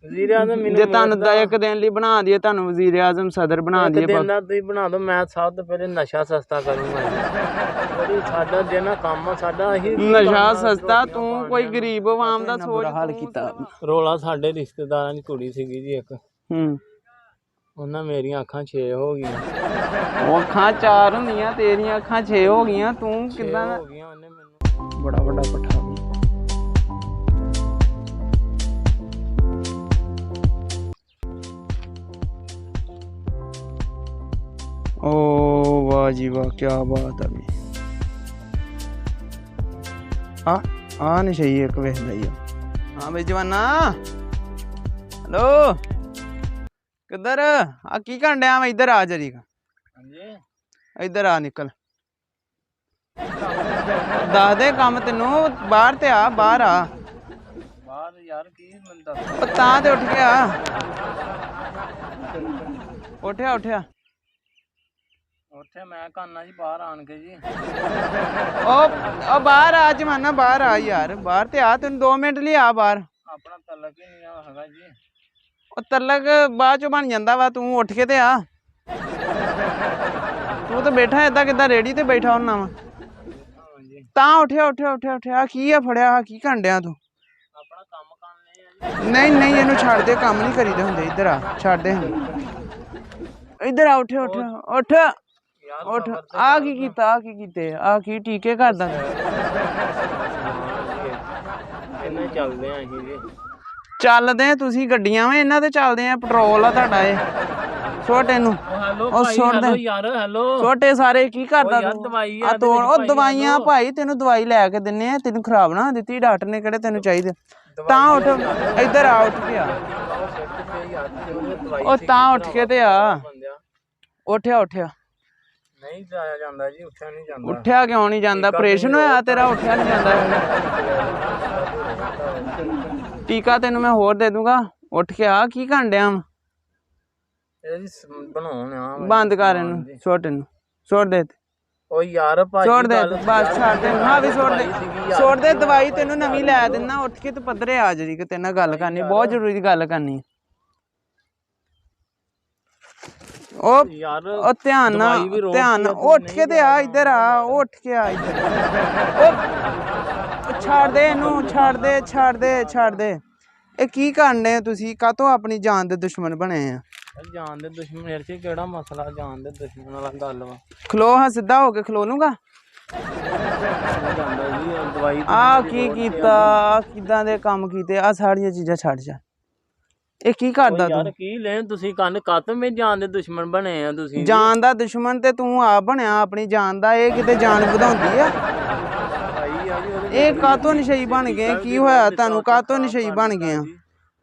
ਵਜ਼ੀਰ ਆਜ਼ਮ ਜੇ ਤੁਹਾਨੂੰ ਦਾ ਇੱਕ ਦਿਨ ਲਈ ਬਣਾ ਦਈਏ, ਤੁਹਾਨੂੰ ਵਜ਼ੀਰ ਆਜ਼ਮ ਸਦਰ ਬਣਾ ਦਈਏ, ਦਿਨ ਦਾ ਤੁਸੀਂ ਬਣਾ ਦਿਓ, ਮੈਂ ਸਭ ਤੋਂ ਪਹਿਲੇ ਨਸ਼ਾ ਸਸਤਾ ਕਰੂੰਗਾ ਜੀ। ਸਾਡਾ ਜਿਹੜਾ ਕੰਮ ਆ ਸਾਡਾ ਇਹੀ ਨਸ਼ਾ ਸਸਤਾ। ਤੂੰ ਕੋਈ ਗਰੀਬ ਆਵਾਮ ਦਾ ਸੋਚ, ਹਾਲ ਕੀਤਾ। ਰੋਲਾ ਸਾਡੇ ਰਿਸ਼ਤੇਦਾਰਾਂ ਦੀ ਕੁੜੀ ਸੀਗੀ ਜੀ ਇੱਕ, ਉਹਨਾਂ ਮੇਰੀਆਂ ਅੱਖਾਂ 6 ਹੋ ਗਈਆਂ। ਉਹ ਅੱਖਾਂ 4 ਹੁੰਦੀਆਂ, ਤੇਰੀਆਂ ਅੱਖਾਂ 6 ਹੋ ਗਈਆਂ। ਤੂੰ ਕਿੱਦਾਂ ਹੋ ਗਈਆਂ? ਉਹਨੇ ਮੈਨੂੰ ਬੜਾ ਵੱਡਾ ਪੱਠਾ। ओ वाह जी वाह, क्या बात है। आ नहीं चाहिए एक वेख भैया। हाँ भाई जवाना, हेलो किधर आ की करन डया? मैं इधर आ जरी का, इधर आ निकल। दस दे काम तेनू, बाहर ते आ, बाहर आ। बाहर यार की मैं दस तां ते उठ गया, उठया उठया। ਉੱਥੇ ਮੈਂ ਕਾਨਾ ਜੀ ਬਾਹਰ ਆਣ ਕੇ ਜੀ। ਉਹ ਬਾਹਰ ਆ ਜਮਾਨਾ, ਬਾਹਰ ਆ ਯਾਰ, ਬਾਹਰ ਤੇ ਆ। ਤੈਨੂੰ 2 ਮਿੰਟ ਲਈ ਆ ਬਾਹਰ। ਆਪਣਾ ਤਲਕ ਹੀ ਨਹੀਂ ਹੈਗਾ ਜੀ। ਉਹ ਤਲਕ ਬਾਅਦ ਚੋਂ ਬਣ ਜਾਂਦਾ ਵਾ, ਤੂੰ ਉੱਠ ਕੇ ਤੇ ਆ। ਤੂੰ ਤਾਂ ਬੈਠਾ ਏਦਾਂ ਕਿੱਦਾਂ ਰੇੜੀ ਤੇ ਬੈਠਾ ਹੁੰਨਾ ਵਾ? ਤਾਂ ਉੱਠਿਆ ਉੱਠਿਆ ਉੱਠਿਆ ਉੱਠਿਆ। ਕੀ ਆ ਫੜਿਆ? ਕੀ ਕਰਨ ਡਿਆ ਤੂੰ? ਆਪਣਾ ਕੰਮ ਕਰਨੇ ਆ। ਨਹੀਂ ਨਹੀਂ ਇਹਨੂੰ ਛੱਡ ਦੇ, ਕੰਮ ਨਹੀਂ ਕਰੀਦੇ ਹੁੰਦੇ। ਇੱਧਰ ਆ, ਛੱਡ ਦੇ। ਇੱਧਰ ਆ, ਉੱਠ ਉੱਠ ਉੱਠ ਉੱਠ। ਆ ਕੀ ਕੀਤਾ? ਆ ਕੀ ਕੀਤੇ? ਆ ਕੀ ਟੀਕੇ ਕਰਦਾ? ਇਹਨਾਂ ਚੱਲਦੇ ਆ ਅਸੀਂ ਜੀ। ਚੱਲਦੇ ਤੁਸੀਂ ਗੱਡੀਆਂ ਵੇ, ਇਹਨਾਂ ਤੇ ਚੱਲਦੇ ਆ। ਪੈਟਰੋਲ ਆ ਤੁਹਾਡਾ ਇਹ। ਛੋਟੇ ਨੂੰ ਉਹ ਸੁੱਟਦੇ ਯਾਰ। ਹੈਲੋ ਛੋਟੇ ਸਾਰੇ ਕੀ ਕਰਦਾ ਤੂੰ? ਦਵਾਈ ਆ ਤੋੜ। ਉਹ ਦਵਾਈਆਂ ਭਾਈ ਤੈਨੂੰ ਦਵਾਈ ਲੈ ਕੇ ਦਿੰਨੇ ਆ, ਤੈਨੂੰ ਖਰਾਬ ਨਾ ਦਿੱਤੀ ਡਾਕਟਰ ਨੇ, ਕਿਹੜੇ ਤੈਨੂੰ ਚਾਹੀਦੇ। ਤਾਂ ਉੱਠ, ਇੱਧਰ ਆ, ਉੱਠ ਕੇ ਆ। ਉਹ ਤਾਂ ਉੱਠ ਕੇ ਤੇ ਆ। ਉੱਠਿਆ ਉੱਠਿਆ ਨਹੀਂ ਜਾਇਆ ਜਾਂਦਾ ਜੀ, ਉੱਠਿਆ ਨਹੀਂ ਜਾਂਦਾ। ਉੱਠਿਆ ਕਿਉਂ ਨਹੀਂ ਜਾਂਦਾ? ਆਪਰੇਸ਼ਨ ਹੋਇਆ ਤੇਰਾ, ਉੱਠਿਆ ਨਹੀਂ ਜਾਂਦਾ। ਟੀਕਾ ਤੈਨੂੰ ਮੈਂ ਹੋਰ ਦੇ ਦੂੰਗਾ, ਉੱਠ ਕੇ ਆ। ਕੀ ਕਰਨ ਡਿਆ? ਬਣਾਉਣ ਆ। ਬੰਦ ਕਰ ਇਹਨੂੰ, ਸੁੱਟ ਇਹਨੂੰ, ਸੁੱਟ ਦੇ। ਓ ਯਾਰ ਭਾਜੀ ਛੋੜ ਦੇ ਬਸ, ਛੱਡ ਦੇ। ਹਾਂ ਵੀ ਸੁੱਟ ਦੇ, ਸੁੱਟ ਦੇ। ਦਵਾਈ ਤੈਨੂੰ ਨਵੀਂ ਲੈ ਦਿੰਦਾ। ਉੱਠ ਕੇ ਤੂੰ ਪੱਧਰੇ ਆ ਜਰੀ ਕਿ ਤੇਰੇ ਨਾਲ ਗੱਲ ਕਰਨੀ, ਬਹੁਤ ਜ਼ਰੂਰੀ ਗੱਲ ਕਰਨੀ। ਉਹ ਯਾਰ ਉਹ ਧਿਆਨ ਨਾਲ, ਧਿਆਨ ਨਾਲ ਉੱਠ ਕੇ ਤੇ ਆ। ਇੱਧਰ ਆ, ਉੱਠ ਕੇ ਆ ਇੱਧਰ। ਉਹ ਛੱਡ ਦੇ ਇਹਨੂੰ, ਛੱਡ ਦੇ, ਛੱਡ ਦੇ, ਛੱਡ ਦੇ। ਇਹ ਕੀ ਕਰਨ ਡਏ ਤੁਸੀਂ? ਕਾਹਤੋਂ ਆਪਣੀ ਜਾਨ ਦੇ ਦੁਸ਼ਮਣ ਬਣੇ ਆ? ਜਾਨ ਦੇ ਦੁਸ਼ਮਣ ਯਾਰ ਕੀ ਕਿਹੜਾ ਮਸਲਾ? ਜਾਨ ਦੇ ਦੁਸ਼ਮਣ ਵਾਲਾ ਗੱਲ ਵਾ। ਖਲੋ ਹਾਂ, ਸਿੱਧਾ ਹੋ ਕੇ ਖਲੋ ਲੂੰਗਾ। ਦਵਾਈ ਆ ਕੀ ਕੀਤਾ? ਕਿੱਦਾਂ ਦੇ ਕੰਮ ਕੀਤੇ? ਆ ਸਾਰੀਆਂ ਚੀਜ਼ਾਂ ਛੱਡ ਜਾ। ਇਹ ਕੀ ਕਰਦਾ ਤੂੰ? ਯਾਰ ਕੀ ਲੈ ਤੁਸੀਂ ਕੰਨ ਕਾਤੋਂ ਮੇ ਜਾਨ ਦੇ ਦੁਸ਼ਮਣ ਬਣੇ ਆ ਤੁਸੀਂ? ਜਾਨ ਦਾ ਦੁਸ਼ਮਣ ਤੇ ਤੂੰ ਆਪ ਬਣਿਆ ਆਪਣੀ ਜਾਨ ਦਾ। ਇਹ ਕਿਤੇ ਜਾਨ ਵਧਾਉਂਦੀ ਆ? ਇਹ ਕਾਤੋਂ ਨਸ਼ਈ ਬਣ ਗਏ? ਕੀ ਹੋਇਆ ਤੁਹਾਨੂੰ? ਕਾਤੋਂ ਨਸ਼ਈ ਬਣ ਗਏ ਆ?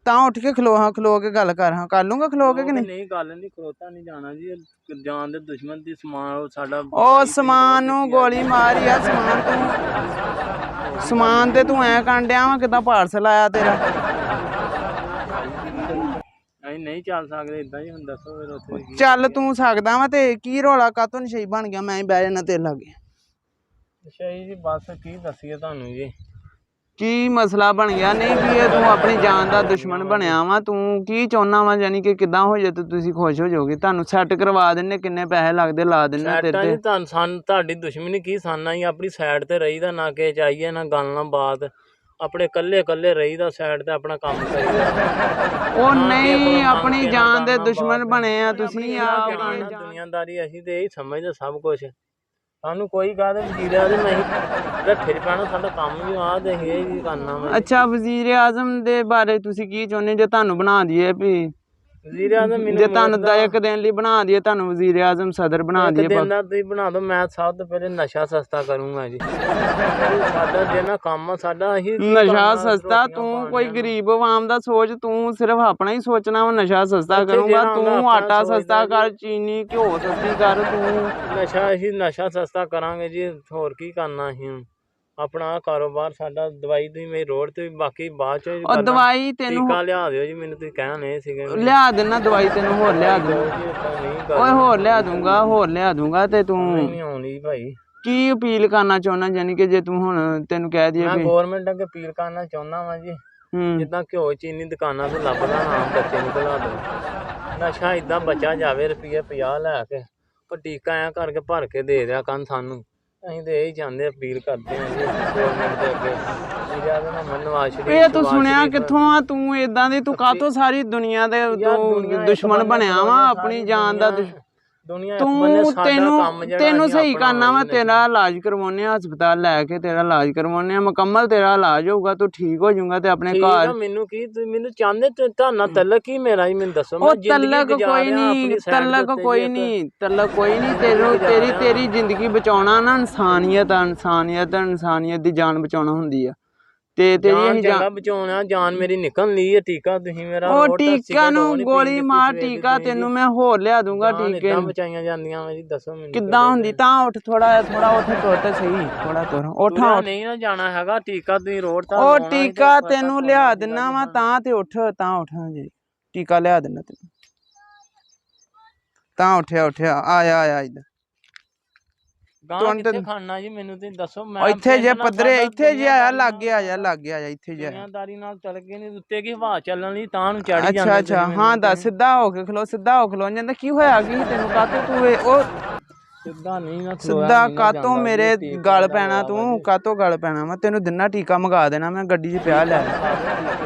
ਤਾਂ ਉੱਠ ਕੇ ਖਲੋ ਹਾਂ, ਖਲੋ ਕੇ ਗੱਲ ਕਰ। ਹਾਂ ਕਰ ਲੂੰਗਾ ਖਲੋ ਕੇ ਕਿ ਨਹੀਂ? ਨਹੀਂ ਗੱਲ ਨਹੀਂ, ਖਲੋਤਾ ਨਹੀਂ ਜਾਣਾ ਜੀ। ਜਾਨ ਦੇ ਦੁਸ਼ਮਣ ਦੀ ਸਮਾਨ ਸਾਡਾ। ਉਹ ਸਮਾਨ ਨੂੰ ਗੋਲੀ ਮਾਰੀ ਆ। ਸਮਾਨ ਤੂੰ, ਸਮਾਨ ਤੇ ਤੂੰ ਐ ਕਰਨ ਡਿਆ ਵਾ ਕਿੱਦਾਂ ਪਾਰਸਲ ਆਇਆ ਤੇਰਾ। ਅਸੀਂ ਨਹੀਂ ਚੱਲ ਸਕਦੇ ਇਦਾਂ ਹੀ। ਹੁਣ ਦੱਸੋ ਫਿਰ ਉੱਥੇ ਚੱਲ ਤੂੰ ਸਕਦਾ ਵਾ ਤੇ ਕੀ ਰੌਲਾ? ਕਾਤੋਂ ਨਸ਼ਈ ਬਣ ਗਿਆ? ਮੈਂ ਹੀ ਬਹਿ ਜਾਣਾ ਤੇਰੇ ਲਾਗੇ। ਅੱਛਾ ਜੀ, ਬਸ ਕੀ ਦੱਸੀਏ ਤੁਹਾਨੂੰ ਜੀ? ਕੀ ਮਸਲਾ ਬਣ ਗਿਆ? ਨਹੀਂ ਕੀ ਤੂੰ ਆਪਣੀ ਜਾਨ ਦਾ ਦੁਸ਼ਮਣ ਬਣਿਆ ਵਾ? ਤੂੰ ਕੀ ਚਾਹੁੰਦਾ ਵਾ? ਯਾਨੀ ਕਿ ਕਿੱਦਾਂ ਹੋ ਜਾਏ ਤੇ ਤੁਸੀਂ ਖੁਸ਼ ਹੋ ਜਾਓਗੇ? ਤੁਹਾਨੂੰ ਸੈੱਟ ਕਰਵਾ ਦਿੰਨੇ, ਕਿੰਨੇ ਪੈਸੇ ਲੱਗਦੇ ਲਾ ਦਿੰਨੇ ਤੇਰੇ ਤੇ। ਤੁਹਾਨੂੰ ਤੁਹਾਡੀ ਦੁਸ਼ਮਣੀ ਕੀ? ਸਾਨਾ ਹੀ ਆਪਣੀ ਸਾਈਡ ਤੇ ਰਹੀਦਾ, ਨਾ ਕਿ ਚਾਹੀਏ ਨਾ ਗੱਲ ਨਾ ਬਾਤ। ਆਪਣੇ ਕੱਲੇ ਕੱਲੇ ਰਹੀਦਾ ਸਾਈਡ ਤੇ, ਆਪਣਾ ਕੰਮ ਕਰੀਦਾ। ਉਹ ਨਹੀਂ, ਆਪਣੀ ਜਾਨ ਦੇ ਦੁਸ਼ਮਣ ਬਣੇ ਆ ਤੁਸੀਂ। ਦੁਨੀਆਦਾਰੀ ਅਸੀਂ ਤੇ ਇਹੀ ਸਮਝਦੇ ਸਭ ਕੁਛ। ਸਾਨੂੰ ਕੋਈ ਗੱਲ ਵਜ਼ੀਰ ਆਜ਼ਮ ਅਸੀਂ ਰੱਖੇ ਚ ਪੈਣਾ, ਸਾਡਾ ਕੰਮ ਵੀ ਆ ਤੇ ਇਹ ਵੀ ਕਰਨਾ ਵਾ। ਅੱਛਾ, ਵਜ਼ੀਰ ਆਜ਼ਮ ਦੇ ਬਾਰੇ ਤੁਸੀਂ ਕੀ ਚਾਹੁੰਦੇ? ਜੇ ਤੁਹਾਨੂੰ ਬਣਾ ਦਈਏ ਵੀ ਵਜ਼ੀਰ ਆਜ਼ਮ, ਜੇ ਤੁਹਾਨੂੰ ਦਾ ਇੱਕ ਦਿਨ ਲਈ ਬਣਾ ਦਈਏ, ਤੁਹਾਨੂੰ ਵਜ਼ੀਰ ਆਜ਼ਮ ਸਦਰ ਬਣਾ ਦਈਏ, ਦਿਨ ਦਾ ਤੁਸੀਂ ਬਣਾ ਦਿਓ, ਮੈਂ ਸਭ ਤੋਂ ਪਹਿਲੇ ਨਸ਼ਾ ਸਸਤਾ ਕਰੂੰਗਾ ਜੀ। ਸਾਡਾ ਜਿਹੜਾ ਕੰਮ ਆ ਸਾਡਾ ਇਹੀ ਨਸ਼ਾ ਸਸਤਾ। ਤੂੰ ਕੋਈ ਗਰੀਬ ਆਵਾਮ ਦਾ ਸੋਚ, ਤੂੰ ਸਿਰਫ ਆਪਣਾ ਹੀ ਸੋਚਣਾ ਵਾ। ਨਸ਼ਾ ਸਸਤਾ ਕਰੂੰਗਾ, ਤੂੰ ਆਟਾ ਸਸਤਾ ਕਰ, ਚੀਨੀ ਘਿਓ ਸਸਤੀ ਕਰ। ਤੂੰ ਨਸ਼ਾ, ਅਸੀਂ ਨਸ਼ਾ ਸਸਤਾ ਕਰਾਂਗੇ ਜੀ, ਹੋਰ ਕੀ ਕਰਨਾ ਅਸੀਂ? ਆਪਣਾ ਕਾਰੋਬਾਰ ਸਾਡਾ। ਦਵਾਈ ਦੀ ਮੇਰੀ ਰੋਡ ਤੇ, ਬਾਕੀ ਬਾਅਦ ਚ। ਉਹ ਦਵਾਈ ਤੈਨੂੰ ਟੀਕਾ ਲਿਆ ਦਿਓ ਜੀ ਮੈਨੂੰ, ਤੁਸੀਂ ਕਹਿਣੇ ਸੀਗੇ। ਲਿਆ ਦੇਣਾ ਦਵਾਈ ਤੈਨੂੰ, ਹੋਰ ਲਿਆ ਦੂੰਗਾ। ਓਏ ਹੋਰ ਲਿਆ ਦੂੰਗਾ, ਹੋਰ ਲਿਆ ਦੂੰਗਾ। ਤੇ ਤੂੰ ਨਹੀਂ ਆਉਣੀ ਭਾਈ। ਕੀ ਅਪੀਲ ਕਰਨਾ ਚਾਹੁੰਦਾ? ਯਾਨੀ ਕਿ ਜੇ ਤੂੰ ਹੁਣ ਤੈਨੂੰ ਕਹਿ ਦਈਏ ਮੈਂ ਵੀ ਗੌਰਮੈਂਟ ਅੱਗੇ ਅਪੀਲ ਕਰਨਾ ਚਾਹੁੰਦਾ ਵਾਂ ਜੀ। ਜਿੱਦਾਂ ਘਿਓ ਚੀਨੀ ਦੁਕਾਨਾਂ ਤੋਂ ਲੱਭਦਾ ਨਾ ਬੱਚੇ ਨੂੰ ਘਲਾ ਦੋ। ਨਸ਼ਾ ਇਦਾਂ ਬਚਾ ਜਾਵੇ, ਰੁਪਈਏ 50 ਲੈ ਕੇ ਉਹ ਟੀਕਾ ਐਂ ਕਰਕੇ ਭਰ ਕੇ ਦੇ ਦਿਆ ਕਰਨ ਸਾਨੂੰ। ਅਸੀਂ ਤੇ ਇਹੀ ਚਾਹੁੰਦੇ, ਅਪੀਲ ਕਰਦੇ ਹਾਂ ਜੀ ਗੌਰਮੈਂਟ ਦੇ ਅੱਗੇ। ਇਹ ਤੂੰ ਸੁਣਿਆ ਕਿੱਥੋਂ ਆ ਤੂੰ ਏਦਾਂ ਦੀ? ਤੂੰ ਕਾਹਤੋਂ ਸਾਰੀ ਦੁਨੀਆ ਦੇ ਦੁਸ਼ਮਣ ਬਣਿਆ ਵਾ, ਆਪਣੀ ਜਾਨ ਦਾ ਤੂੰ ਤੈਨੂੰ ਸਹੀ ਕਰਨਾ ਵਾ। ਤੇਰਾ ਇਲਾਜ ਕਰਵਾਉਣੇ ਆ, ਹਸਪਤਾਲ ਲੈ ਕੇ ਤੇਰਾ ਇਲਾਜ ਕਰਵਾਉਣੇ ਆ, ਮੁਕੰਮਲ ਤੇਰਾ ਇਲਾਜ ਹੋਊਗਾ, ਤੂੰ ਠੀਕ ਹੋ ਜਾਊਗਾ ਤੇ ਆਪਣੇ ਘਰ। ਮੈਨੂੰ ਕੀ ਮੈਨੂੰ ਚਾਹੁੰਦੇ ਤੁਹਾਨੂੰ ਤਲਕ ਹੀ ਮੇਰਾ ਹੀ ਮੈਨੂੰ ਦੱਸੋ। ਉਹ ਤਲਕ ਕੋਈ ਨਹੀਂ, ਤਲਕ ਕੋਈ ਨਹੀਂ, ਤਲਕ ਕੋਈ ਨਹੀਂ। ਤੇਰੀ ਜ਼ਿੰਦਗੀ ਬਚਾਉਣਾ ਨਾ ਇਨਸਾਨੀਅਤ ਆ, ਇਨਸਾਨੀਅਤ ਦੀ ਜਾਨ ਬਚਾਉਣਾ ਹੁੰਦੀ ਆ। ਤੇ ਤੇਰੀ ਜਾਨ ਬਚਾਉਣਾ, ਜਾਨ ਮੇਰੀ ਨਿਕਲ ਲਈ ਹੈ। ਟੀਕਾ ਤੁਸੀਂ ਮੇਰਾ ਉਹ ਟੀਕਾ ਨੂੰ ਗੋਲੀ ਮਾਰ, ਟੀਕਾ ਤੈਨੂੰ ਮੈਂ ਹੋਰ ਲਿਆ ਦੂੰਗਾ। ਟੀਕੇ ਬਚਾਈਆਂ ਜਾਂਦੀਆਂ ਵਾ ਜੀ, ਦੱਸੋ ਮੈਨੂੰ ਕਿੱਦਾਂ ਹੁੰਦੀ? ਤਾਂ ਉੱਠ ਥੋੜਾ ਉੱਥੇ ਤੁਰ ਤੇ ਸਹੀ, ਥੋੜਾ ਤੁਰ ਉੱਠ। ਨਹੀਂ ਨਾ ਜਾਣਾ ਹੈਗਾ, ਟੀਕਾ ਤੁਸੀਂ ਰੋਡ ਤਾਂ ਉਹ ਟੀਕਾ ਤੈਨੂੰ ਲਿਆ ਦਿੰਨਾ ਵਾ, ਤਾਂ ਤੇ ਉੱਠ, ਤਾਂ ਉੱਠ ਜੀ, ਟੀਕਾ ਲਿਆ ਦਿੰਨਾ ਤੈਨੂੰ, ਤਾਂ ਉੱਠਿਆ ਆਇਆ ਇੱਧਰ। ਖਾਣਾ ਜੀ ਮੈਨੂੰ ਤੇ ਦੱਸੋ। ਮੈਂ ਇੱਥੇ ਜੇ ਪੱਧਰੇ, ਇੱਥੇ ਜੇ ਆਇਆ ਲਾਗੇ ਆ ਜਾ, ਇੱਥੇ ਜੇ ਦੁਨੀਆਦਾਰੀ ਨਾਲ ਚੱਲ ਗਏ ਨਹੀਂ, ਉੱਤੇ ਕੀ ਹਵਾ ਚੱਲਣ ਲਈ ਤਾਂ ਨੂੰ ਚੜੀ ਜਾਂਦੇ। ਅੱਛਾ ਹਾਂ ਦੱਸ, ਸਿੱਧਾ ਹੋ ਕੇ ਖਲੋ ਜਾਂਦਾ। ਕੀ ਹੋਇਆ ਕੀ ਤੈਨੂੰ? ਕਾਤੋਂ ਤੂੰ ਉਹ ਸਿੱਧਾ ਨਹੀਂ ਨਾ ਸਿੱਧਾ ਕਾਤੋਂ ਮੇਰੇ ਗਲ ਪੈਣਾ? ਤੂੰ ਕਾਤੋਂ ਗਲ ਪੈਣਾ? ਮੈਂ ਤੈਨੂੰ ਦਿਨਾ ਟੀਕਾ ਮੰਗਾ ਦੇਣਾ, ਮੈਂ ਗੱਡੀ 'ਚ ਪਿਆ ਲੈ,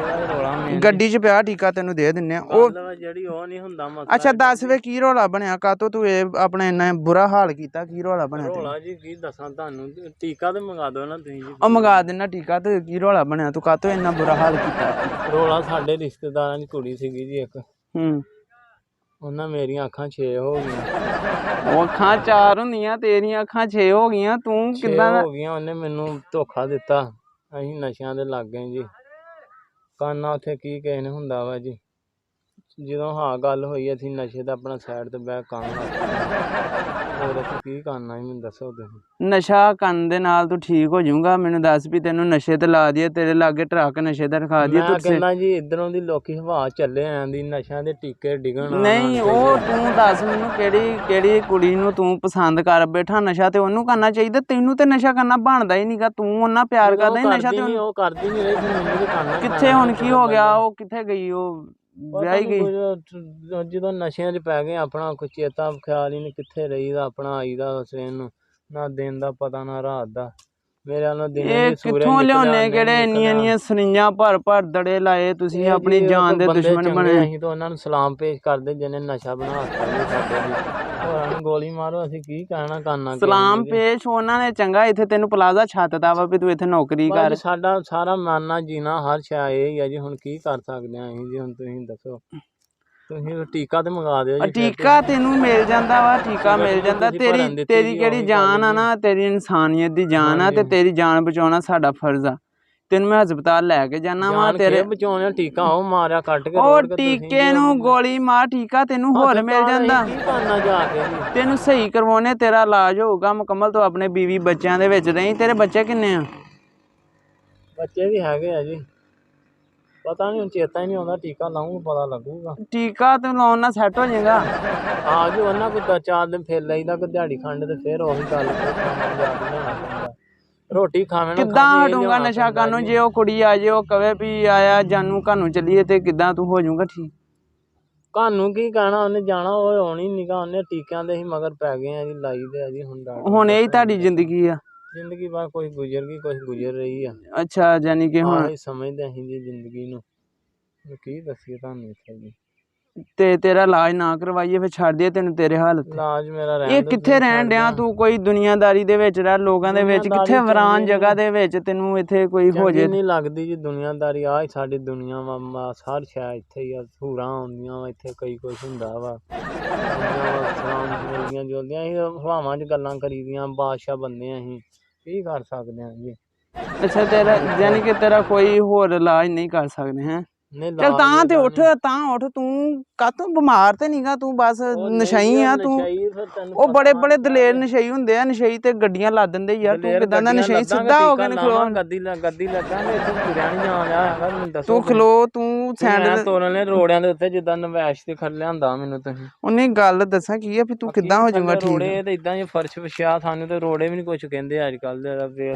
ਗੱਡੀ 'ਚ ਪਿਆ ਟੀਕਾ ਤੈਨੂੰ ਦੇ ਦਿੰਨੇ ਆ। ਉਹ ਜਿਹੜੀ ਉਹ ਨਹੀਂ ਹੁੰਦਾ ਅੱਛਾ ਦੱਸ ਵੇ ਕੀ ਰੌਲਾ ਬਣਿਆ? ਕਾਤੋਂ ਤੂੰ ਇਹ ਆਪਣਾ ਇੰਨਾ ਬੁਰਾ ਹਾਲ ਕੀਤਾ? ਕੀ ਰੌਲਾ ਬਣਿਆ? ਰੌਲਾ ਜੀ ਕੀ ਦੱਸਾਂ ਤੁਹਾਨੂੰ, ਟੀਕਾ ਤੇ ਮੰਗਾ ਦੋ ਨਾ ਤੁਸੀਂ। ਉਹ ਮੰਗਾ ਦੇਣਾ ਟੀਕਾ, ਤੇ ਕੀ ਰੌਲਾ ਬਣਿਆ? ਤੂੰ ਕਾਤੋਂ ਇੰਨਾ ਬੁਰਾ ਹਾਲ ਕੀਤਾ? ਰੌਲਾ ਸਾਡੇ ਰਿਸ਼ਤੇਦਾਰਾਂ ਦੀ ਕੁੜੀ ਸੀਗੀ ਜੀ ਇੱਕ, ਉਹਨਾਂ ਮੇਰੀਆਂ ਅੱਖਾਂ 6 ਹੋ ਗਈਆਂ। ਉਹ ਅੱਖਾਂ 4 ਹੁੰਦੀਆਂ, ਤੇਰੀਆਂ ਅੱਖਾਂ 6 ਹੋ ਗਈਆਂ। ਤੂੰ ਕਿੱਦਾਂ ਹੋ ਗਈਆਂ? ਉਹਨੇ ਮੈਨੂੰ ਧੋਖਾ ਦਿੱਤਾ। ਅਸੀਂ ਨਸ਼ਿਆਂ ਦੇ ਲੱਗ ਗਏ ਜੀ। ਕਾਨਾ ਉੱਥੇ ਕੀ ਕਿਸੇ ਨੇ ਹੁੰਦਾ ਵਾ ਜੀ। ਜਦੋਂ ਹਾਂ ਗੱਲ ਹੋਈ, ਅਸੀਂ ਨਸ਼ੇ ਦਾ ਆਪਣਾ ਸਾਈਡ ਤੇ ਬਹਿ ਕੰਮ ਹੋਰ ਅਸੀਂ ਕੀ ਕਰਨਾ ਮੈਨੂੰ ਦੱਸੋ ਤੁਸੀਂ। ਨਸ਼ਾ ਕਰਨ ਦੇ ਨਾਲ ਤੂੰ ਠੀਕ ਹੋ ਜਾਊਗਾ? ਮੈਨੂੰ ਦੱਸ ਵੀ ਤੈਨੂੰ ਨਸ਼ੇ ਤੇ ਲਾ ਦਈਏ, ਤੇਰੇ ਲਾਗੇ ਟਰੱਕ ਨਸ਼ੇ ਦਾ ਰਖਾ ਦਈਏ? ਮੈਂ ਕਹਿੰਦਾ ਜੀ ਇੱਧਰੋਂ ਦੀ ਲੋਕੀ ਹਵਾ ਚੱਲੇ ਆਂਦੀ, ਨਸ਼ਿਆਂ ਦੇ ਟੀਕੇ ਡਿੱਗਣ। ਨਹੀਂ ਉਹ ਤੂੰ ਦੱਸ ਮੈਨੂੰ, ਕਿਹੜੀ ਕੁੜੀ ਨੂੰ ਤੂੰ ਪਸੰਦ ਕਰ ਬੈਠਾ ਨਸ਼ਾ? ਤੇ ਉਹਨੂੰ ਕਰਨਾ ਚਾਹੀਦਾ, ਤੈਨੂੰ ਤੇ ਨਸ਼ਾ ਕਰਨਾ ਬਣਦਾ ਹੀ ਨਹੀਂਗਾ। ਤੂੰ ਉਹਨਾਂ ਪਿਆਰ ਕਰਦਾ ਹੀ ਨਸ਼ਾ, ਤੇ ਉਹ ਕਰਦੀ ਨਹੀਂ ਰਹੀ, ਮੈਨੂੰ ਤੇ ਕਰਨਾ। ਕਿੱਥੇ ਹੁਣ ਕੀ ਹੋ ਗਿਆ? ਉਹ ਕਿੱਥੇ ਗਈ? ਉਹ ਵਿਆਹੀ ਗਈ? ਜਦੋਂ ਨਸ਼ਿਆਂ 'ਚ ਪੈ ਗਏ, ਆਪਣਾ ਕੋਈ ਚੇਤਾ ਖਿਆਲ ਹੀ ਨਹੀਂ ਕਿੱਥੇ ਰਹੀਦਾ। ਆਪਣਾ ਆਈਦਾ ਸਵੇਰ ਨੂੰ, ਨਾ ਦਿਨ ਦਾ ਪਤਾ ਨਾ ਰਾਤ ਦਾ। ਮੇਰੇ ਵੱਲੋਂ ਦਿਨ ਇਹ ਕਿੱਥੋਂ ਲਿਆਉਣੇ? ਕਿਹੜੇ ਇੰਨੀਆਂ ਸਰਿੰਜਾਂ ਭਰ ਦੜੇ ਲਾਏ ਤੁਸੀਂ? ਆਪਣੀ ਜਾਨ ਦੇ ਦੁਸ਼ਮਣ ਬਣੇ। ਅਸੀਂ ਤਾਂ ਉਹਨਾਂ ਨੂੰ ਸਲਾਮ ਪੇਸ਼ ਕਰਦੇ ਜਿਹਨੇ ਨਸ਼ਾ ਬਣਾ ਦਿੱਤਾ ਜੀ ਸਾਡੇ ਲਈ। ਹੋਰਾਂ ਨੂੰ ਗੋਲੀ ਮਾਰੋ, ਅਸੀਂ ਕੀ ਕਹਿਣਾ ਕਰਨਾ? ਸਲਾਮ ਪੇਸ਼ ਉਹਨਾਂ ਨੇ ਚੰਗਾ ਇੱਥੇ ਤੈਨੂੰ ਪਲਾਜ਼ਾ ਛੱਤਦਾ ਵਾ ਵੀ ਤੂੰ ਇੱਥੇ ਨੌਕਰੀ ਕਰ। ਸਾਡਾ ਸਾਰਾ ਮਾਨਣਾ ਜੀਣਾ ਹਰ ਸ਼ੈ ਇਹ ਹੀ ਆ ਜੀ। ਹੁਣ ਕੀ ਕਰ ਸਕਦੇ ਹਾਂ ਅਸੀਂ ਜੀ? ਹੁਣ ਤੁਸੀਂ ਦੱਸੋ। ਤੁਸੀਂ ਟੀਕਾ ਤੇ ਮੰਗਾ ਦਿਓ ਜੀ। ਟੀਕਾ ਤੈਨੂੰ ਮਿਲ ਜਾਂਦਾ ਵਾ, ਟੀਕਾ ਮਿਲ ਜਾਂਦਾ। ਤੇਰੀ ਕਿਹੜੀ ਜਾਨ ਆ ਨਾ, ਤੇਰੀ ਇਨਸਾਨੀਅਤ ਦੀ ਜਾਨ ਆ, ਤੇ ਤੇਰੀ ਜਾਨ ਬਚਾਉਣਾ ਸਾਡਾ ਫਰਜ਼ ਆ। ਤੈਨੂੰ ਮੈਂ ਹਸਪਤਾਲ ਲੈ ਕੇ ਜਾਣਾ ਵਾ। ਤੇਰੇ ਬਚਾਉਣਾ ਟੀਕਾ ਉਹ ਮਾਰਿਆ ਕੱਟ ਕੇ, ਉਹ ਟੀਕੇ ਨੂੰ ਗੋਲੀ ਮਾਰ, ਟੀਕਾ ਤੈਨੂੰ ਹੋਰ ਮਿਲ ਜਾਂਦਾ। ਕੀ ਕਰਨਾ ਜਾ ਕੇ? ਤੈਨੂੰ ਸਹੀ ਕਰਵਾਉਣੇ, ਤੇਰਾ ਇਲਾਜ ਹੋਊਗਾ ਮੁਕੰਮਲ। ਤੂੰ ਆਪਣੇ ਬੀਵੀ ਬੱਚਿਆਂ ਦੇ ਵਿੱਚ ਰਹੀਂ। ਤੇਰੇ ਬੱਚੇ ਕਿੰਨੇ ਆ? ਬੱਚੇ ਵੀ ਹੈਗੇ ਆ ਜੀ, ਪਤਾ ਨਹੀਂ, ਹੁਣ ਚੇਤਾ ਹੀ ਨਹੀਂ ਆਉਂਦਾ। ਟੀਕਾ ਲਾਊਂਗਾ ਪਤਾ ਲੱਗੂਗਾ। ਟੀਕਾ ਤੇ ਲਾਉਣ ਨਾਲ ਸੈੱਟ ਹੋ ਜਾਏਗਾ। ਆ ਜੀ ਉਹਨਾਂ ਕੋਈ 4 ਦਿਨ ਫਿਰ ਲਈਦਾ, ਕੋਈ ਦਿਹਾੜੀ ਖੰਡ ਤੇ ਫਿਰ ਉਹੀ ਗੱਲ। ਰੋਟੀ ਖਾਵੇਂ ਕਿੱਦਾਂ ਹਟੂਗਾ ਨਸ਼ਾ ਕਰਨ ਨੂੰ? ਜੇ ਉਹ ਕੁੜੀ ਆ ਜੇ, ਉਹ ਕਵੇ ਵੀ ਆਇਆ ਜਾਨੂ ਘਰ ਨੂੰ ਚੱਲੀਏ, ਤੇ ਕਿੱਦਾਂ ਤੂੰ ਹੋ ਜਾਊਗਾ ਠੀਕ? ਘਰ ਨੂੰ ਕੀ ਕਹਿਣਾ? ਉਹਨੇ ਜਾਣਾ, ਉਹ ਆਉਣੀ ਨੀਗਾ। ਉਹਨੇ ਟੀਕਿਆਂ ਦੇ ਹੀ ਮਗਰ ਪੈ ਗਏ ਆ ਜੀ, ਲਾਈ ਦੇ ਆ ਜੀ। ਹੁਣ ਇਹੀ ਤੁਹਾਡੀ ਜ਼ਿੰਦਗੀ ਆ? ਜ਼ਿੰਦਗੀ ਬਾਅਦ ਕੋਈ ਗੁਜ਼ਰ ਗਈ, ਕੁਛ ਗੁਜ਼ਰ ਰਹੀ ਆ। ਅੱਛਾ, ਜਾਨੀ ਕਿ ਹੁਣ ਸਮਝਦੇ ਅਸੀਂ ਜੀ ਜ਼ਿੰਦਗੀ ਨੂੰ। ਕੀ ਦੱਸੀਏ ਤੁਹਾਨੂੰ ਇੱਥੇ ਜੀ। ਤੇ ਤੇਰਾ ਇਲਾਜ ਨਾ ਕਰਵਾਈਏ ਫਿਰ ਛੱਡ ਦਈਏ ਤੈਨੂੰ ਤੇਰੇ ਹਾਲਤ? ਇਲਾਜ ਮੇਰਾ ਇਹ ਕਿੱਥੇ ਰਹਿਣ ਡਿਆ ਤੂੰ? ਕੋਈ ਦੁਨੀਆਦਾਰੀ ਦੇ ਵਿੱਚ ਰਹਿ, ਲੋਕਾਂ ਦੇ ਵਿੱਚ, ਕਿੱਥੇ ਵੀਰਾਨ ਜਗ੍ਹਾ ਦੇ ਵਿੱਚ ਤੈਨੂੰ ਇੱਥੇ ਕੋਈ ਹੋ ਜੇ? ਨਹੀਂ ਲੱਗਦੀ ਜੀ ਦੁਨੀਆਦਾਰੀ। ਆ ਹੀ ਸਾਡੀ ਦੁਨੀਆ ਵਾ, ਹਰ ਸ਼ੈ ਇੱਥੇ ਹੀ ਆ। ਸਹੂਰਾਂ ਆਉਂਦੀਆਂ ਵਾ ਇੱਥੇ, ਕਈ ਕੁਛ ਹੁੰਦਾ ਵਾ। ਮਿਲਦੀਆਂ ਜੁਲਦੀਆਂ, ਅਸੀਂ ਹਵਾਵਾਂ 'ਚ ਗੱਲਾਂ ਕਰੀਦੀਆਂ। ਬਾਦਸ਼ਾਹ ਬੰਦੇ ਅਸੀਂ, ਕੀ ਕਰ ਸਕਦੇ ਹਾਂ ਜੀ। ਅੱਛਾ, ਤੇਰਾ ਯਾਨੀ ਕਿ ਤੇਰਾ ਕੋਈ ਹੋਰ ਇਲਾਜ ਨਹੀਂ ਕਰ ਸਕਦੇ? ਹੈ ਨਹੀਂ ਚੱਲ ਲਾ ਤਾਂ ਦੇ ਤੇ ਉੱਠ ਦਾਂਗੇ। ਤਾਂ ਉੱਠ ਤੂੰ ਕਾਤੋਂ ਬਿਮਾਰ ਤੇ ਨਹੀਂਗਾ ਤੂੰ ਬਸ ਉਹ ਨਹੀਂ ਨਸ਼ਈ ਯਾਰ, ਆ ਤੂੰ ਨਸ਼ਈ ਫਿਰ ਤੈਨੂੰ ਉਹ ਪਤਾ ਬੜੇ ਵਾ ਬੜੇ ਨੀ ਦਲੇਰ ਨਸ਼ਈ ਹੁੰਦੇ ਆ ਨਸ਼ਈ ਤੇ ਗੱਡੀਆਂ ਲਾ ਦਿੰਦੇ ਯਾਰ ਤੂੰ ਦਲੇਰ ਕਿਦਾਂ ਦਾ ਗੱਡੀਆਂ ਨਸ਼ਈ ਲੱਦਾਂਗੇ, ਸਿੱਧਾ ਹੋ ਟੀਕਾ ਕੇ ਖਲੋ ਲਾਵਾਂਗੇ, ਗੱਡੀ ਲੱਗਾਂਗੇ, ਇੱਥੇ ਤੁਰਿਆ ਨੀ ਜਾਣ ਡਿਆ ਹੈਗਾ, ਮੈਨੂੰ ਦੱਸੋ ਤੂੰ ਤੁਸੀਂ। ਖਲੋ ਤੂੰ ਤੁਸੀਂ ਐਂ ਸੈਂਡਲ ਤੋਰਨ ਨੇ ਰੋੜਿਆਂ ਦੇ ਉੱਤੇ ਜਿੱਦਾਂ ਨਵੈਸ਼ ਤੇ ਖੜ ਲਿਆਂਦਾ ਮੈਨੂੰ ਤੁਸੀਂ। ਉਹਨੇ ਗੱਲ ਦੱਸਾਂ ਕੀ ਆ ਵੀ ਤੂੰ ਕਿੱਦਾਂ ਹੋ ਜਾਊਗਾ ਠੀਕ ਰੋੜੇ ਤੇ ਇਦਾਂ ਹੀ ਫਰਸ਼ ਵਿਛਿਆ, ਸਾਨੂੰ ਤੇ ਰੋੜੇ ਵੀ ਨੀ ਕੁਛ ਕਹਿੰਦੇ ਅੱਜ ਕੱਲ ਦੇ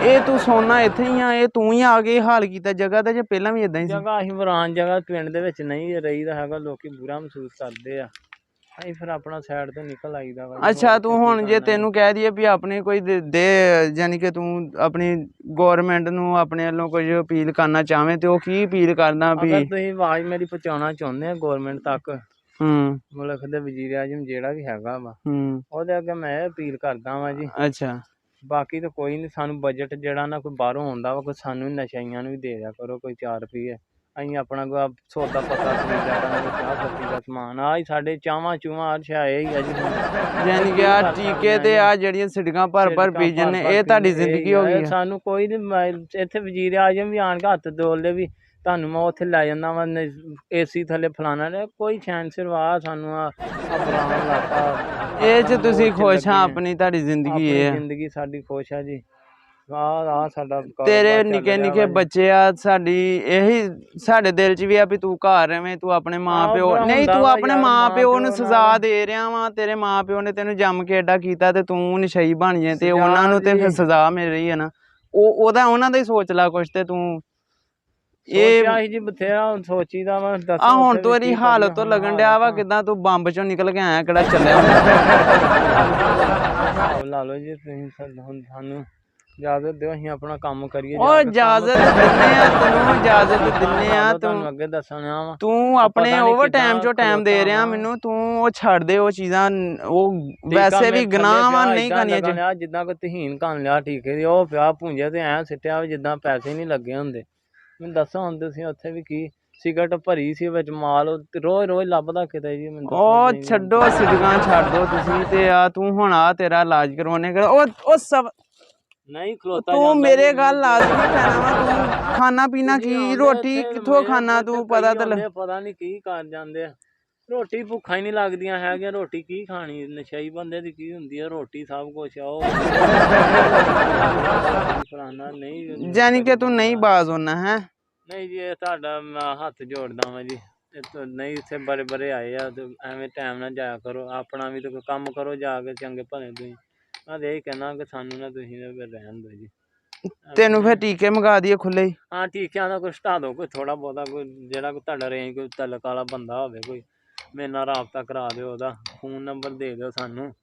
ਇਹ ਤੂੰ ਸੋਨਾ ਇੱਥੇ ਹੀ ਆ ਇਹ ਤੂੰ ਹੀ ਆ ਕੇ ਹਾਲ ਕੀਤਾ ਜਗ੍ਹਾ ਤੇ ਜੇ ਪਹਿਲਾਂ ਵੀ ਇਦਾਂ ਹੀ ਸੀ ਜਗ੍ਹਾ ਅਸੀਂ ਵਰਾਨ ਜਗ੍ਹਾ ਪਿੰਡ ਦੇ ਵਿੱਚ ਨਹੀਂ ਰਹੀਦਾ ਹੈਗਾ, ਲੋਕੀ ਬੁਰਾ ਮਹਿਸੂਸ ਕਰਦੇ ਆ, ਅਸੀਂ ਫਿਰ ਆਪਣਾ ਸਾਈਡ ਤੋਂ ਨਿਕਲ ਆਈਦਾ ਵਾ। ਅੱਛਾ ਤੂੰ ਹੁਣ ਜੇ ਤੈਨੂੰ ਕਹਿ ਦਈਏ ਵੀ ਆਪਣੀ ਕੋਈ ਦੇ ਯਾਨੀ ਕਿ ਤੂੰ ਆਪਣੀ ਗੌਰਮੈਂਟ ਨੂੰ ਆਪਣੇ ਵੱਲੋਂ ਕੁਝ ਅਪੀਲ ਕਰਨਾ ਚਾਹਵੇਂ ਤੇ ਉਹ ਕੀ ਅਪੀਲ ਕਰਨਾ ਵੀ ਅਗਰ ਤੁਸੀਂ ਆਵਾਜ਼ ਮੇਰੀ ਪਹੁੰਚਾਉਣਾ ਚਾਹੁੰਦੇ ਆ ਗੌਰਮੈਂਟ ਤੱਕ, ਮੁਲਕ ਦੇ ਵਜ਼ੀਰ ਆਜ਼ਮ ਜਿਹੜਾ ਵੀ ਹੈਗਾ ਵਾ ਉਹਦੇ ਅੱਗੇ ਮੈਂ ਇਹ ਅਪੀਲ ਕਰਦਾ ਵਾਂ ਜੀ। ਅੱਛਾ ਬਾਕੀ ਤਾਂ ਕੋਈ ਨਹੀਂ, ਸਾਨੂੰ ਬਜਟ ਜਿਹੜਾ ਨਾ ਕੋਈ ਬਾਹਰੋਂ ਆਉਂਦਾ ਵਾ ਕੋਈ ਸਾਨੂੰ ਵੀ ਨਸ਼ਈਆਂ ਨੂੰ ਵੀ ਦੇ ਦਿਆ ਕਰੋ ਕੋਈ 4 ਰੁਪਏ, ਅਸੀਂ ਆਪਣਾ ਕੋਈ ਸੌਦਾ ਪੱਤਾ ਖਰੀਦਿਆ ਕਰਾਂਗੇ, ਚਾਹ ਪੱਤੀ ਦਾ ਸਮਾਨ ਆ ਹੀ ਸਾਡੇ ਚਾਵਾਂ ਚੂਵਾਂ ਅਰਸ਼ਾਏ ਹੀ ਆ ਜੀ। ਯਾਨੀ ਕਿ ਆ ਟੀਕੇ ਤੇ ਆ ਜਿਹੜੀਆਂ ਸਿੜਕਾਂ ਭਰ ਪੀਜਨ ਨੇ ਇਹ ਤੁਹਾਡੀ ਜ਼ਿੰਦਗੀ ਹੋ ਗਈ ਸਾਨੂੰ ਕੋਈ ਨਹੀਂ, ਇੱਥੇ ਵਜ਼ੀਰ ਆਜ਼ਮ ਵੀ ਆਣ ਕੇ ਹੱਥ ਦੋਲਦੇ ਵੀ ਤੁਹਾਨੂੰ ਮੈਂ ਉੱਥੇ ਲੈ ਜਾਂਦਾ ਵਾ ਏਸੀ ਥੱਲੇ ਫਲਾਣਾ ਨੇ, ਕੋਈ ਸ਼ੈਨ ਸਿਰਵਾ ਸਾਨੂੰ ਆ ਬਰਾਨ ਲਾਤਾ। ਇਹ ਚ ਤੁਸੀਂ ਖੁਸ਼ ਆ ਆਪਣੀ ਤੁਹਾਡੀ ਜ਼ਿੰਦਗੀ ਇਹ ਆ ਜ਼ਿੰਦਗੀ ਸਾਡੀ ਖੁਸ਼ ਆ ਜੀ। ਆ ਸਾਡਾ ਤੇਰੇ ਨਿੱਕੇ ਨਿੱਕੇ ਬੱਚੇ ਆ, ਸਾਡੀ ਇਹੀ ਸਾਡੇ ਦਿਲ 'ਚ ਵੀ ਆ ਵੀ ਤੂੰ ਘਰ ਰਵੇਂ, ਤੂੰ ਆਪਣੇ ਮਾਂ ਪਿਓ ਨਹੀਂ ਤੂੰ ਆਪਣੇ ਮਾਂ ਪਿਓ ਨੂੰ ਸਜ਼ਾ ਦੇ ਰਿਹਾ ਵਾ, ਤੇਰੇ ਮਾਂ ਪਿਓ ਨੇ ਤੈਨੂੰ ਜੰਮ ਕੇ ਐਡਾ ਕੀਤਾ ਤੇ ਤੂੰ ਨਸ਼ਈ ਬਣ ਜੇ ਤੇ ਉਹਨਾਂ ਨੂੰ ਤੇ ਫਿਰ ਸਜ਼ਾ ਮਿਲ ਰਹੀ ਹੈ ਨਾ, ਉਹਦਾ ਉਹਨਾਂ ਦਾ ਹੀ ਸੋਚ ਲਾ ਕੁਛ ਤੇ ਤੂੰ ਇਹ ਜੀ ਬਥੇਰਾ ਹੁਣ ਸੋਚੀਦਾ ਵਾ। ਆ ਹੁਣ ਤੇਰੀ ਹਾਲਤ ਤੋਂ ਲੱਗਣ ਡਿਆ ਵਾ ਕਿਦਾਂ ਤੂੰ ਬੰਬ ਚੋਂ ਨਿਕਲ ਕੇ ਆਇਆ ਕਿਹੜਾ ਚੱਲਿਆ ਲਾ ਲਓ ਜੀ ਤੁਸੀਂ ਹੁਣ ਸਾਨੂੰ ਇਜਾਜ਼ਤ ਦਿਓ ਅਸੀਂ ਆਪਣਾ ਕੰਮ ਕਰੀਏ। ਉਹ ਇਜਾਜ਼ਤ ਦਿੰਨੇ ਆ ਤੈਨੂੰ, ਇਜਾਜ਼ਤ ਦਿੰਨੇ ਆ ਤੁਹਾਨੂੰ ਅੱਗੇ ਦੱਸਣਾ ਵਾ। ਤੂੰ ਆਪਣੇ ਓਵਰ ਟਾਈਮ ਚੋਂ ਟਾਈਮ ਦੇ ਰਿਹਾ ਮੈਨੂੰ, ਤੂੰ ਉਹ ਛੱਡ ਦੇ ਉਹ ਚੀਜ਼ਾਂ, ਉਹ ਵੈਸੇ ਵੀ ਗੁਨਾਹ ਵਾ ਨਹੀਂ ਕਰਨੀਆਂ ਚਾਹੀਦੀਆਂ। ਜਿੱਦਾਂ ਕੋਈ ਤਹੀਨ ਕਰ ਲਿਆ ਟੀਕੇ ਦੀ ਉਹ ਪਿਆ ਭੁੰਜੇ ਤੇ ਐ ਸਿੱਟਿਆ ਜਿੱਦਾਂ ਪੈਸੇ ਨਹੀਂ ਲੱਗੇ ਹੁੰਦੇ। ਮੈਨੂੰ ਦੱਸੋ ਹੁਣ ਤੁਸੀਂ ਉੱਥੇ ਵੀ ਕੀ ਸਿਗਰਟ ਭਰੀ ਸੀ ਵਿੱਚ ਮਾਲ ਰੋਜ਼ ਲੱਭਦਾ ਕਿਤੇ ਜੀ ਮੈਨੂੰ। ਉਹ ਛੱਡੋ ਸਿਗਰਟਾਂ ਛੱਡ ਦੋ ਤੁਸੀਂ ਤੇ ਆ ਤੂੰ ਹੁਣ ਆ ਤੇਰਾ ਇਲਾਜ ਕਰਵਾਉਣੇ ਉਹ ਸਭ ਨਹੀਂ ਖਲੋਤਾ ਤੂੰ ਮੇਰੇ ਗੱਲ ਲਾਜ਼ਮੀ ਪੈਣਾ ਵਾ। ਤੂੰ ਖਾਣਾ ਪੀਣਾ ਕੀ, ਰੋਟੀ ਕਿੱਥੋਂ ਖਾਣਾ ਤੂੰ ਪਤਾ ਤਾਂ ਪਤਾ ਨਹੀਂ ਕੀ ਕਰ ਜਾਂਦੇ ਆ, ਰੋਟੀ ਭੁੱਖਾਂ ਹੀ ਨਹੀਂ ਲੱਗਦੀਆਂ ਹੈਗੀਆਂ, ਰੋਟੀ ਕੀ ਖਾਣੀ, ਨਸ਼ਈ ਬੰਦੇ ਦੀ ਕੀ ਹੁੰਦੀ ਆ ਰੋਟੀ ਸਭ ਕੁਛ ਆ ਉਹ ਨਹੀਂ। ਯਾਨੀ ਕਿ ਤੂੰ ਨਹੀਂ ਬਾਜ਼ ਹੋਣਾ ਹੈ। ਨਹੀਂ ਜੀ ਇਹ ਤੁਹਾਡਾ ਮੈਂ ਹੱਥ ਜੋੜਦਾ ਵਾਂ ਜੀ, ਨਹੀਂ ਇੱਥੇ ਬੜੇ ਆਏ ਆ ਤੇ ਐਵੇਂ ਟਾਈਮ ਨਾਲ ਜਾਇਆ ਕਰੋ, ਆਪਣਾ ਵੀ ਤਾਂ ਕੋਈ ਕੰਮ ਕਰੋ ਜਾ ਕੇ ਚੰਗੇ ਭਲੇ ਤੁਸੀਂ। ਮੈਂ ਤਾਂ ਇਹ ਕਹਿਣਾ ਕਿ ਸਾਨੂੰ ਨਾ ਤੁਸੀਂ ਰਹਿਣ ਦਿਓ ਜੀ। ਤੈਨੂੰ ਫਿਰ ਟੀਕੇ ਮੰਗਾ ਦਈਏ ਖੁੱਲੇ ਹੀ? ਹਾਂ ਟੀਕਿਆਂ ਦਾ ਕੁਛ ਹਟਾ ਦਿਓ, ਕੋਈ ਥੋੜਾ ਬਹੁਤਾ ਕੋਈ ਜਿਹੜਾ ਕੋਈ ਤੁਹਾਡਾ ਰੇਂਜ ਕੋਈ ਤਲਕ ਵਾਲਾ ਬੰਦਾ ਹੋਵੇ ਕੋਈ ਮੇਰੇ ਨਾਲ ਰਾਬਤਾ ਕਰਾ ਦਿਓ, ਉਹਦਾ ਫੋਨ ਨੰਬਰ ਦੇ ਦਿਓ ਸਾਨੂੰ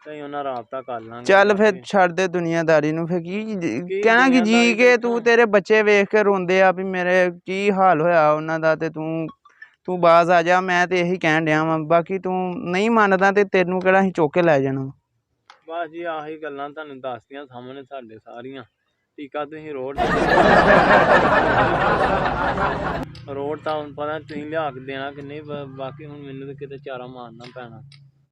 ਤੇ ਉਹਨਾਂ ਰਾਬਤਾ ਕਰ ਲਾਂਗੇ। ਚੱਲ ਫਿਰ ਛੱਡ ਦੇ ਦੁਨੀਆਦਾਰੀ ਨੂੰ, ਫਿਰ ਕੀ ਕਹਿਣਾ ਕਿ ਜੀ ਕੇ ਤੂੰ ਤੇਰੇ ਬੱਚੇ ਵੇਖ ਕੇ ਰੋਂਦੇ ਆ ਵੀ ਮੇਰੇ ਕੀ ਹਾਲ ਹੋਇਆ ਉਹਨਾਂ ਦਾ ਤੇ ਤੂੰ ਬਾਜ਼ ਆ ਜਾ। ਮੈਂ ਤੇ ਇਹੀ ਕਹਿਣ ਡਿਆ ਵਾਂ, ਬਾਕੀ ਤੂੰ ਨਹੀਂ ਮੰਨਦਾ ਤੇ ਤੈਨੂੰ ਕਿਹੜਾ ਅਸੀਂ ਚੁੱਕ ਕੇ ਲੈ ਜਾਣਾ। ਬਸ ਜੀ ਆਹੀ ਗੱਲਾਂ ਤੁਹਾਨੂੰ ਦੱਸਦੀਆਂ ਸਾਹਮਣੇ ਸਾਡੇ ਸਾਰੀਆਂ। ਟੀਕਾ ਤੁਸੀਂ ਰੋਡ ਤਾਂ ਹੁਣ ਪਤਾ ਤੁਸੀਂ ਲਿਆ ਕੇ ਦੇਣਾ ਕਿ ਨਹੀਂ, ਬਾਕੀ ਹੁਣ ਮੈਨੂੰ ਤਾਂ ਕਿਤੇ ਚਾਰਾ ਮਾਰਨਾ ਪੈਣਾ।